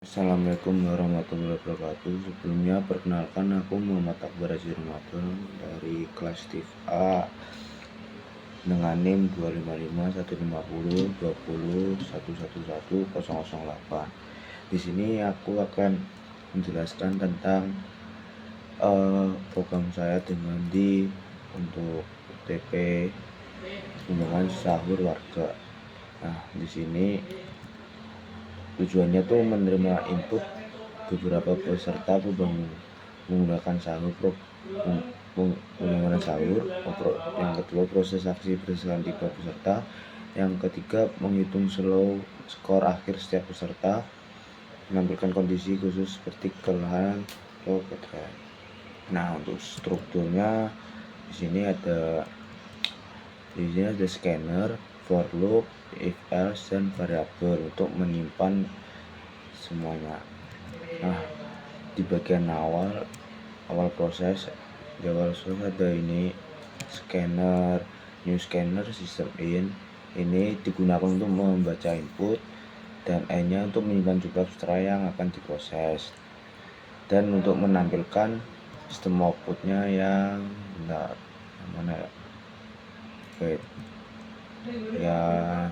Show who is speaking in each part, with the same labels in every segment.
Speaker 1: Assalamualaikum warahmatullahi wabarakatuh. Sebelumnya perkenalkan, aku Muhammad Akbar Haji Ramadan dari kelas TIF A dengan NIM 25515020201111008. Di sini aku akan menjelaskan tentang program saya dengan untuk UTP undangan sahur warga. Nah, di sini tujuannya tuh menerima input beberapa peserta menggunakan menggunakan sahur. Yang kedua, proses aksi berdasarkan tipe peserta. Yang ketiga, menghitung skor akhir setiap peserta, menampilkan kondisi khusus seperti kelelahan atau keterangan. Nah, untuk strukturnya di sini ada scanner, for loop, if else, dan variabel untuk menyimpan semuanya. Nah, di bagian awal proses ada ini scanner, new scanner, system in. Ini digunakan untuk membaca input, dan N-nya untuk menyimpan jumlah peserta yang akan diproses, dan untuk menampilkan sistem outputnya yang benar. Mana ya? Wait. Ya,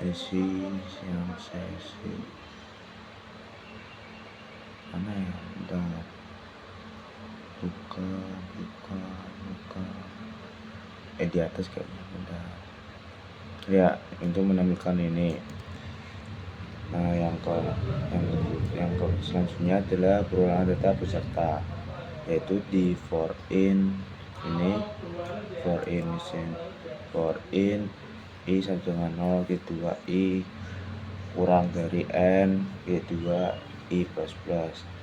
Speaker 1: sesi mana ya? Bentar. Buka di atas kayaknya. Bentar. Ya, untuk menampilkan ini. Nah, yang selanjutnya adalah perulangan data peserta, yaitu di for in ini, for in i sama dengan 0, Q2 i kurang dari n, Q2 i plus.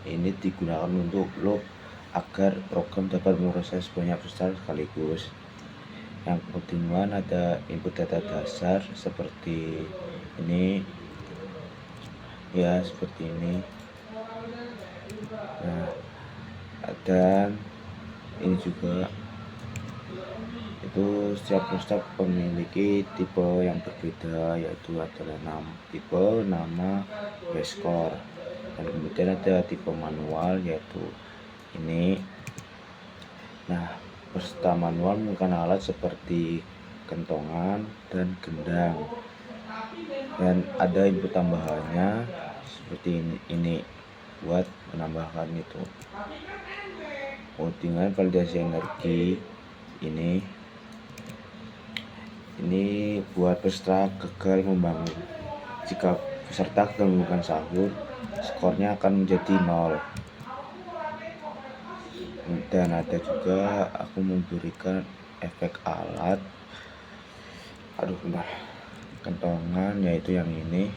Speaker 1: Ini digunakan untuk loop agar program dapat memproses banyak peserta sekaligus. Yang kedua ada input data dasar seperti ini ya, seperti ini. Nah, dan ini juga itu setiap peserta memiliki tipe yang berbeda, yaitu adalah tipe nama base score, dan kemudian ada tipe manual, yaitu ini. Nah, peserta manual menggunakan alat seperti kentongan dan gendang, dan ada input tambahannya seperti ini buat menambahkan itu. Dengan validasi energi ini buat peserta gagal membangun. Jika peserta gagal membangun sahur, skornya akan menjadi 0. Dan ada juga aku memberikan efek alat kentongan, yaitu yang ini.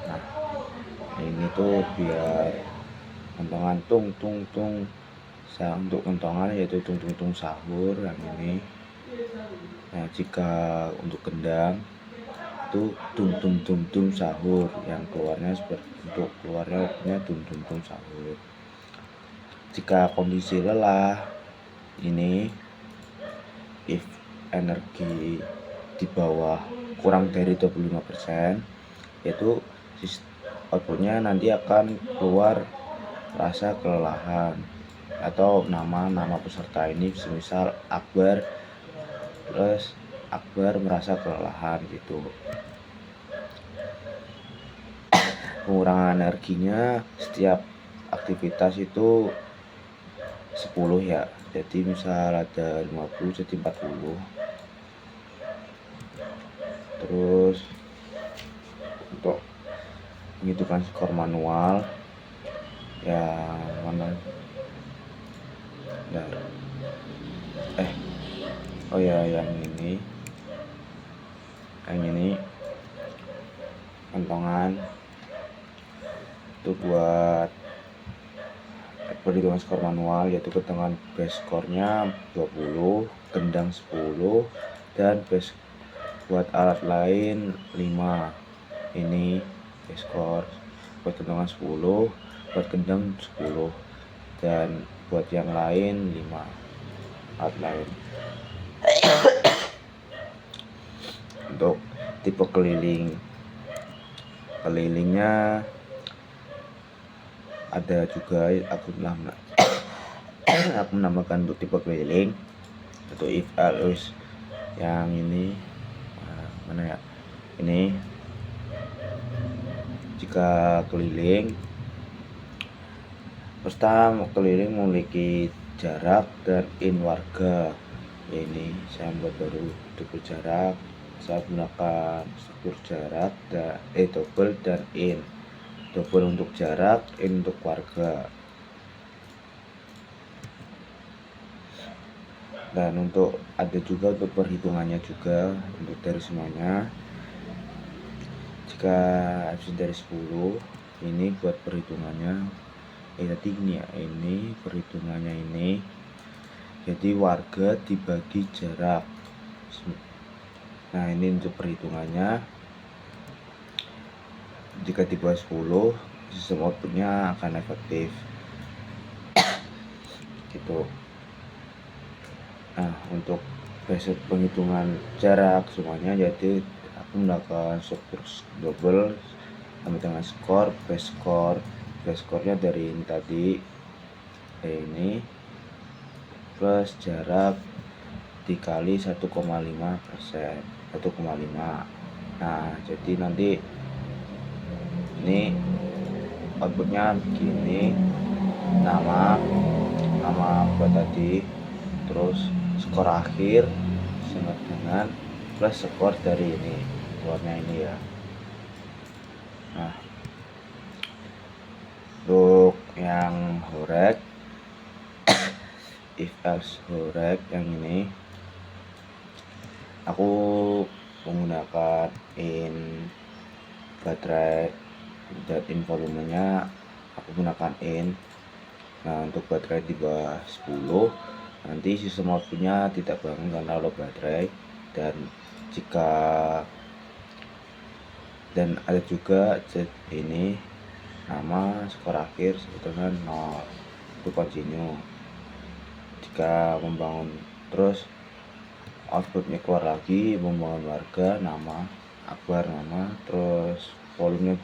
Speaker 1: Nah, ini tuh biar kentongan tung. Untuk kentongan yaitu tung sahur yang ini. Nah, jika untuk gendang itu tum sahur, yang keluarnya tum sahur. Jika kondisi lelah, ini if energi di bawah kurang dari 25%, yaitu outputnya nanti akan keluar rasa kelelahan atau nama peserta ini, semisal Akbar merasa kelelahan gitu. Pengurangan energinya setiap aktivitas itu 10 ya, jadi misal ada 50 jadi 40. Terus untuk menghitungkan skor manual yang mana yang ini kentongan itu buat perhitungan skor manual, yaitu kentongan base skornya 20, gendang 10, dan base buat alat lain 5. Ini base skor buat kentongan 10, buat gendang 10, dan buat yang lain 5 alat lain. Untuk tipe kelilingnya ada juga aku menambahkan untuk tipe keliling atau if else yang ini mana ya, ini jika keliling pertama keliling memiliki jarak dan in warga. Ini saya buat baru double jarak, saya gunakan struktur jarak dan double dan in. Double untuk jarak, in untuk warga. Dan untuk ada juga untuk perhitungannya juga untuk dari semuanya. Jika absen dari 10 ini buat perhitungannya tadi ini ya, ini perhitungannya ini. Jadi warga dibagi jarak. Nah, ini untuk perhitungannya. Jika di bawah 10 sistem outputnya akan efektif gitu. Nah, untuk basic penghitungan jarak semuanya, jadi aku melakukan struktur double sama dengan skor, base skornya dari ini tadi ini plus jarak dikali 1,5%, 1,5. Nah, jadi nanti ini outputnya begini, nama buat tadi, terus skor akhir sama dengan plus skor dari ini keluarnya ini ya. Nah, untuk yang horek if else horek yang ini aku menggunakan in baterai dan in volumenya aku gunakan in. Nah, untuk baterai di bawah 10 nanti sistem outputnya tidak bangun karena low baterai, dan ada juga ini nama skor akhir sebetulnya 0 itu continue. Jika membangun terus outputnya keluar lagi membangun warga nama akbar nama, terus volumenya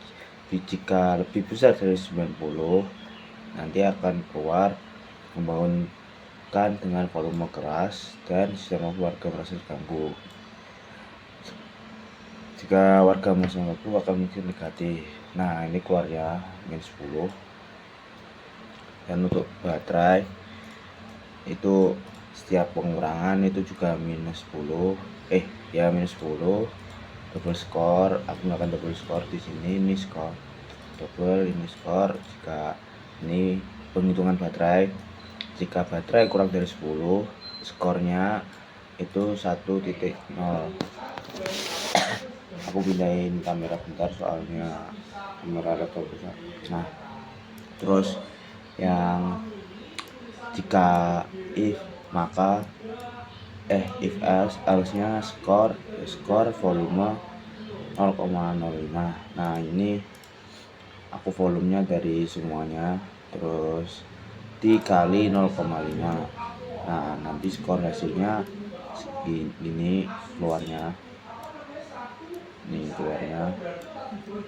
Speaker 1: jika lebih besar dari 90 nanti akan keluar membangunkan dengan volume keras dan sistem warga merasa terganggu. Jika warga merasa terganggu akan mungkin negatif. Nah, ini keluarnya -10. Dan untuk baterai itu setiap pengurangan itu juga -10, -10. Double skor, aku melakukan double skor di sini, ini skor double, ini skor. Jika ini penghitungan baterai, jika baterai kurang dari 10 skornya itu 1.0. Aku pindahin kamera bentar soalnya kamera laptop besar. Nah, terus yang jika if maka if else nya skor volume 0,05. Nah, ini aku volumenya dari semuanya terus dikali 0,5. Nah, nanti skor hasilnya ini keluarnya.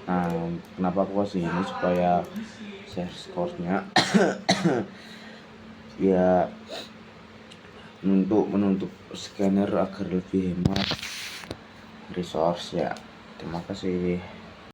Speaker 1: Nah, kenapa aku kasih ini supaya share skornya ya untuk menutup scanner agar lebih hemat resource ya. Terima kasih.